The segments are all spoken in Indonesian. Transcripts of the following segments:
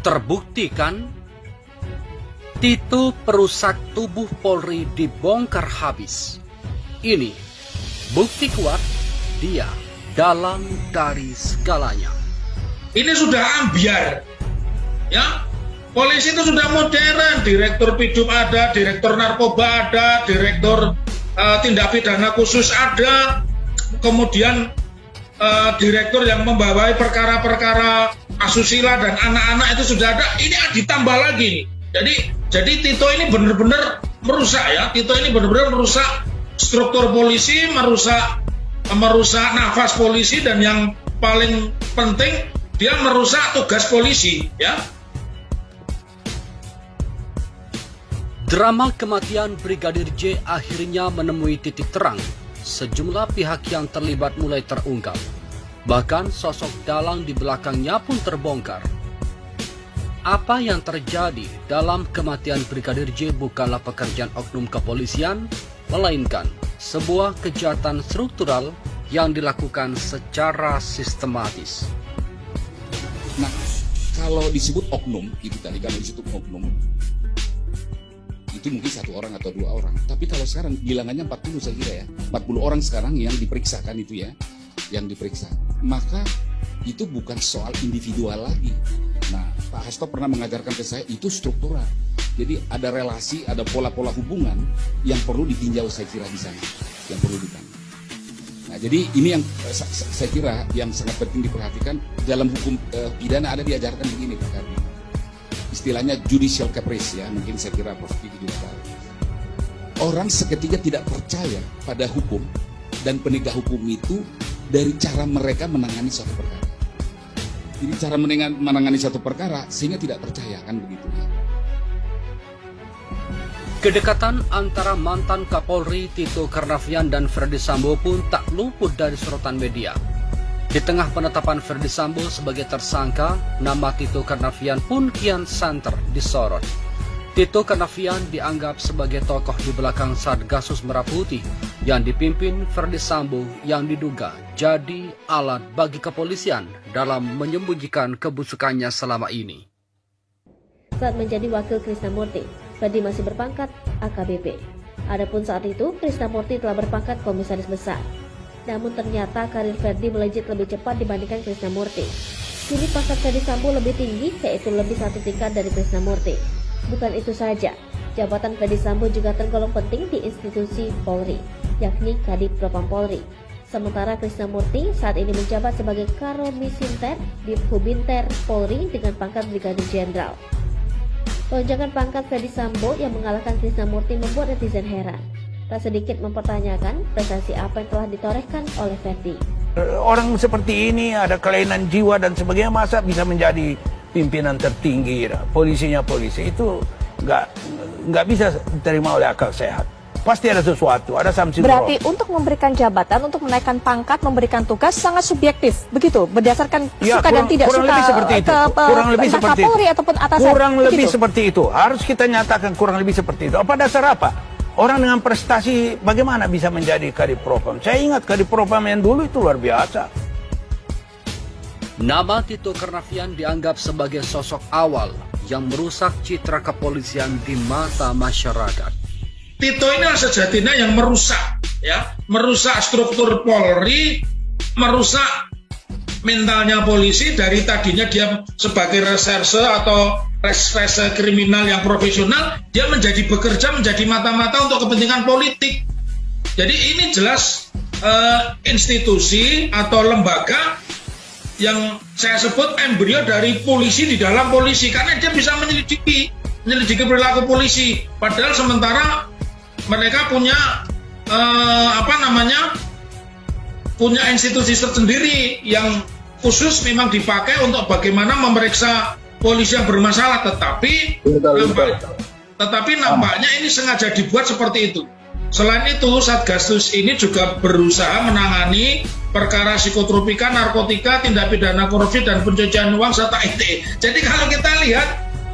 Terbukti kan? Tito perusak tubuh Polri dibongkar habis. Ini bukti kuat dia dalang dari segalanya. Ini sudah ambiar, ya. Polisi itu sudah modern, direktur pidum ada, direktur narkoba ada, direktur tindak pidana khusus ada, kemudian direktur yang membawai perkara-perkara asusila dan anak-anak itu sudah ada. Ini ditambah lagi. Jadi Tito ini benar-benar merusak, ya. Tito ini benar-benar merusak struktur polisi, merusak nafas polisi, dan yang paling penting dia merusak tugas polisi, ya. Drama kematian Brigadir J akhirnya menemui titik terang. Sejumlah pihak yang terlibat mulai terungkap. Bahkan sosok dalang di belakangnya pun terbongkar. Apa yang terjadi dalam kematian Brigadir J bukanlah pekerjaan oknum kepolisian, melainkan sebuah kejahatan struktural yang dilakukan secara sistematis. Nah, kalau disebut oknum, itu tadi kalau disebut oknum, itu mungkin satu orang atau dua orang. Tapi kalau sekarang bilangannya 40 saya kira, ya. 40 orang sekarang yang diperiksakan itu, ya. Yang diperiksa. Maka itu bukan soal individual lagi. Nah, Pak Hasto pernah mengajarkan ke saya, itu struktural. Jadi ada relasi, ada pola-pola hubungan yang perlu ditinjau saya kira di sana. Yang perlu ditanya. Nah, jadi ini yang saya kira yang sangat penting diperhatikan. Dalam hukum pidana ada diajarkan begini, Pak Kardi. Istilahnya judicial caprice, ya. Mungkin saya kira Prof. Kiki juga tahu. Orang seketika tidak percaya pada hukum dan penegak hukum itu dari cara mereka menangani suatu perkara. Jadi cara menangani satu perkara sehingga tidak percaya, kan begitu. Kedekatan antara mantan Kapolri Tito Karnavian dan Ferdy Sambo pun tak luput dari sorotan media. Di tengah penetapan Ferdy Sambo sebagai tersangka, nama Tito Karnavian pun kian santer disorot. Tito Karnavian dianggap sebagai tokoh di belakang Satgasus Merah Putih yang dipimpin Ferdy Sambo yang diduga jadi alat bagi kepolisian dalam menyembunyikan kebusukannya selama ini. Saat menjadi wakil Krisnamurti, Ferdy masih berpangkat AKBP. Adapun saat itu, Krisnamurti telah berpangkat komisaris besar. Namun ternyata karir Ferdy melejit lebih cepat dibandingkan Krisnamurti. Kini pangkat Ferdy Sambo lebih tinggi, yaitu lebih satu tingkat dari Krisnamurti. Bukan itu saja, jabatan Ferdy Sambo juga tergolong penting di institusi Polri, yakni Kadif Propam Polri. Sementara Krisnamurti saat ini menjabat sebagai Karomisinter di Hubinter Polri dengan pangkat Brigadir Jenderal. Lonjakan pangkat Ferdy Sambo yang mengalahkan Krisnamurti membuat netizen heran. Tak sedikit mempertanyakan prestasi apa yang telah ditorehkan oleh Ferdy. Orang seperti ini ada kelainan jiwa dan sebagainya, masa bisa menjadi pimpinan tertinggi? Polisinya polisi itu nggak bisa diterima oleh akal sehat. Pasti ada sesuatu, ada something wrong. Berarti untuk memberikan jabatan, untuk menaikkan pangkat, memberikan tugas sangat subjektif, begitu? Berdasarkan ya, suka dan tidak suka kurang lebih seperti itu. Kapolri ataupun atasan. Kurang lebih begitu? seperti itu. Harus kita nyatakan kurang lebih seperti itu. Apa dasar apa? Orang dengan prestasi bagaimana bisa menjadi Kadif Propam? Saya ingat Kadif Propam yang dulu itu luar biasa. Nama Tito Karnavian dianggap sebagai sosok awal yang merusak citra kepolisian di mata masyarakat. Tito ini sejatinya yang merusak, ya, merusak struktur Polri, merusak mentalnya polisi. Dari tadinya dia sebagai reserse atau reserse kriminal yang profesional, dia menjadi bekerja, menjadi mata-mata untuk kepentingan politik. Jadi ini jelas institusi atau lembaga yang saya sebut embrio dari polisi di dalam polisi, karena dia bisa menyelidiki perilaku polisi. Padahal sementara mereka punya punya institusi tersendiri yang khusus memang dipakai untuk bagaimana memeriksa polisi yang bermasalah, tetapi nampaknya ini sengaja dibuat seperti itu. Selain itu, Satgasus ini juga berusaha menangani perkara psikotropika, narkotika, tindak pidana korupsi dan pencucian uang serta ITE. Jadi kalau kita lihat,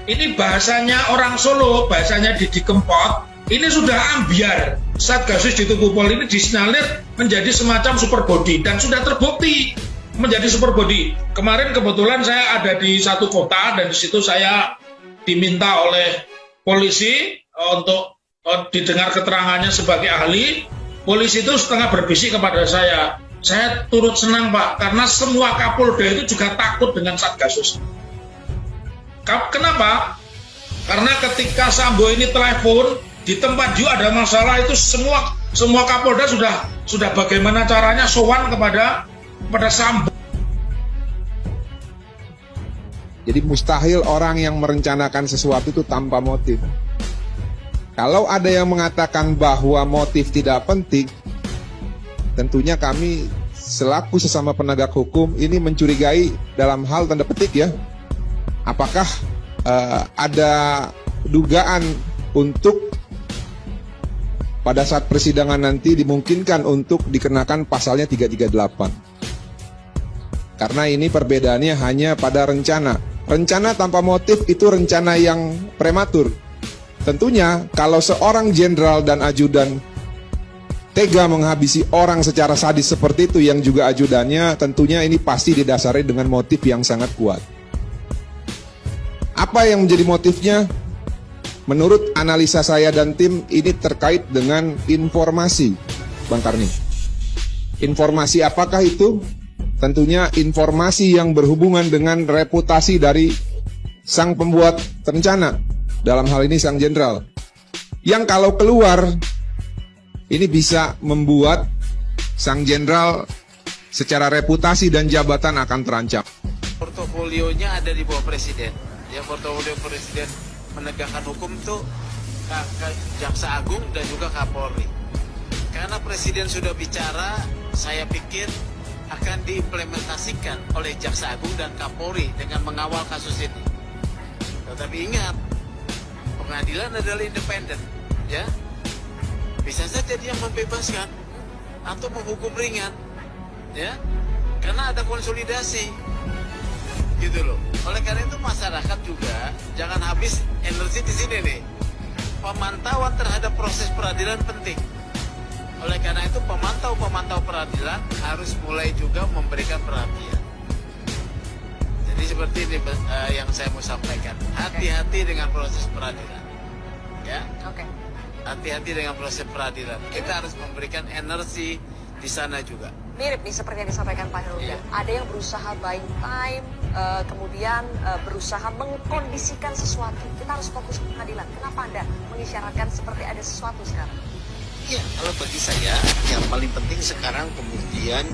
ini bahasanya orang Solo, bahasanya Didi Kempot, ini sudah ambiar. Satgasus di tubuh Polri ini disinyalir menjadi semacam super body dan sudah terbukti menjadi super body. Kemarin kebetulan saya ada di satu kota dan di situ saya diminta oleh polisi untuk didengar keterangannya sebagai ahli. Polisi itu setengah berbisik kepada saya. Saya turut senang Pak, karena semua Kapolda itu juga takut dengan Satgasus. Kenapa? Karena ketika Sambo ini telepon di tempat juga ada masalah, itu semua Kapolda sudah bagaimana caranya sowan kepada Sambo. Jadi mustahil orang yang merencanakan sesuatu itu tanpa motif. Kalau ada yang mengatakan bahwa motif tidak penting, tentunya kami selaku sesama penegak hukum ini mencurigai dalam hal tanda petik ya. Apakah ada dugaan untuk pada saat persidangan nanti dimungkinkan untuk dikenakan pasalnya 338. Karena ini perbedaannya hanya pada rencana. Rencana tanpa motif itu rencana yang prematur. Tentunya kalau seorang jenderal dan ajudan tega menghabisi orang secara sadis seperti itu yang juga ajudannya, tentunya ini pasti didasari dengan motif yang sangat kuat. Apa yang menjadi motifnya? Menurut analisa saya dan tim, ini terkait dengan informasi, Bang Karni. Informasi apakah itu? Tentunya informasi yang berhubungan dengan reputasi dari sang pembuat rencana, dalam hal ini sang jenderal, yang kalau keluar ini bisa membuat sang jenderal secara reputasi dan jabatan akan terancam. Portofolionya ada di bawah presiden. Ya, portofolio presiden menegakkan hukum tuh Jaksa Agung dan juga Kapolri. Karena presiden sudah bicara, saya pikir akan diimplementasikan oleh Jaksa Agung dan Kapolri dengan mengawal kasus ini. Tetapi ingat, pengadilan adalah independen, ya. Bisa saja dia membebaskan atau menghukum ringan, ya, karena ada konsolidasi, gitu loh. Oleh karena itu masyarakat juga jangan habis energi di sini nih. Pemantauan terhadap proses peradilan penting. Oleh karena itu pemantau peradilan harus mulai juga memberikan perhatian. Jadi seperti ini yang saya mau sampaikan. Hati-hati dengan proses peradilan, ya. Oke. Hati-hati dengan proses peradilan. Kita harus memberikan energi di sana juga. Mirip nih seperti yang disampaikan Pak Heruda. Iya. Ada yang berusaha buying time, kemudian berusaha mengkondisikan sesuatu. Kita harus fokus ke pengadilan. Kenapa Anda mengisyaratkan seperti ada sesuatu sekarang? Iya, kalau bagi saya yang paling penting sekarang kemudian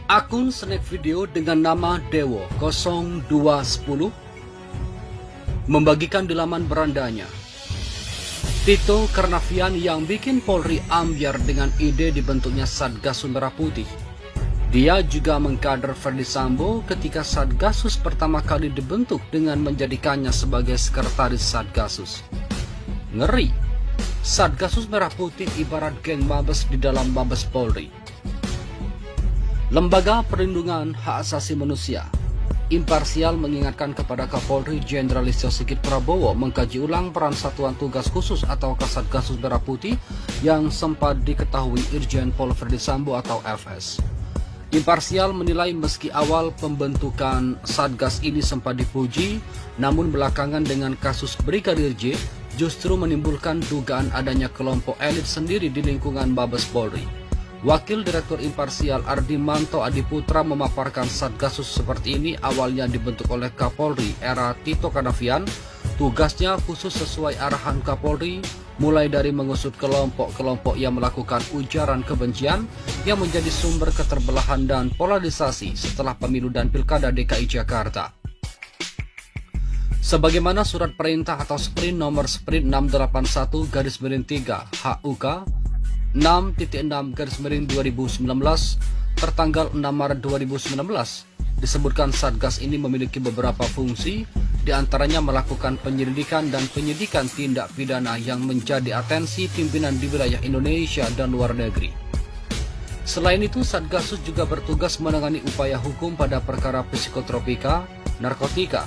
Akun snack video dengan nama Dewo 0210 membagikan di laman berandanya Tito Karnavian yang bikin Polri ambyar dengan ide dibentuknya Satgasus Merah Putih. Dia juga mengkader Ferdi Sambo ketika Satgasus pertama kali dibentuk dengan menjadikannya sebagai sekretaris Satgasus. Ngeri, Satgasus Merah Putih ibarat geng Mabes di dalam Mabes Polri. Lembaga Perlindungan Hak Asasi Manusia imparsial mengingatkan kepada Kapolri Jenderal Listio Sigit Prabowo mengkaji ulang peran Satuan Tugas Khusus atau Satgasus Merah Putih yang sempat diketahui Irjen Pol Ferdi Sambo atau FS. Imparsial menilai meski awal pembentukan Satgas ini sempat dipuji, namun belakangan dengan kasus Brigadir J justru menimbulkan dugaan adanya kelompok elit sendiri di lingkungan Mabes Polri. Wakil Direktur Imparsial Ardimanto Adiputra memaparkan Satgasus seperti ini awalnya dibentuk oleh Kapolri era Tito Karnavian. Tugasnya khusus sesuai arahan Kapolri, mulai dari mengusut kelompok-kelompok yang melakukan ujaran kebencian yang menjadi sumber keterbelahan dan polarisasi setelah pemilu dan pilkada DKI Jakarta. Sebagaimana surat perintah atau sprint nomor sprint 681/3 HUK 6.6/2019 tertanggal 6 Maret 2019 disebutkan Satgas ini memiliki beberapa fungsi, diantaranya melakukan penyelidikan dan penyidikan tindak pidana yang menjadi atensi pimpinan di wilayah Indonesia dan luar negeri. Selain itu, Satgasus juga bertugas menangani upaya hukum pada perkara psikotropika, narkotika,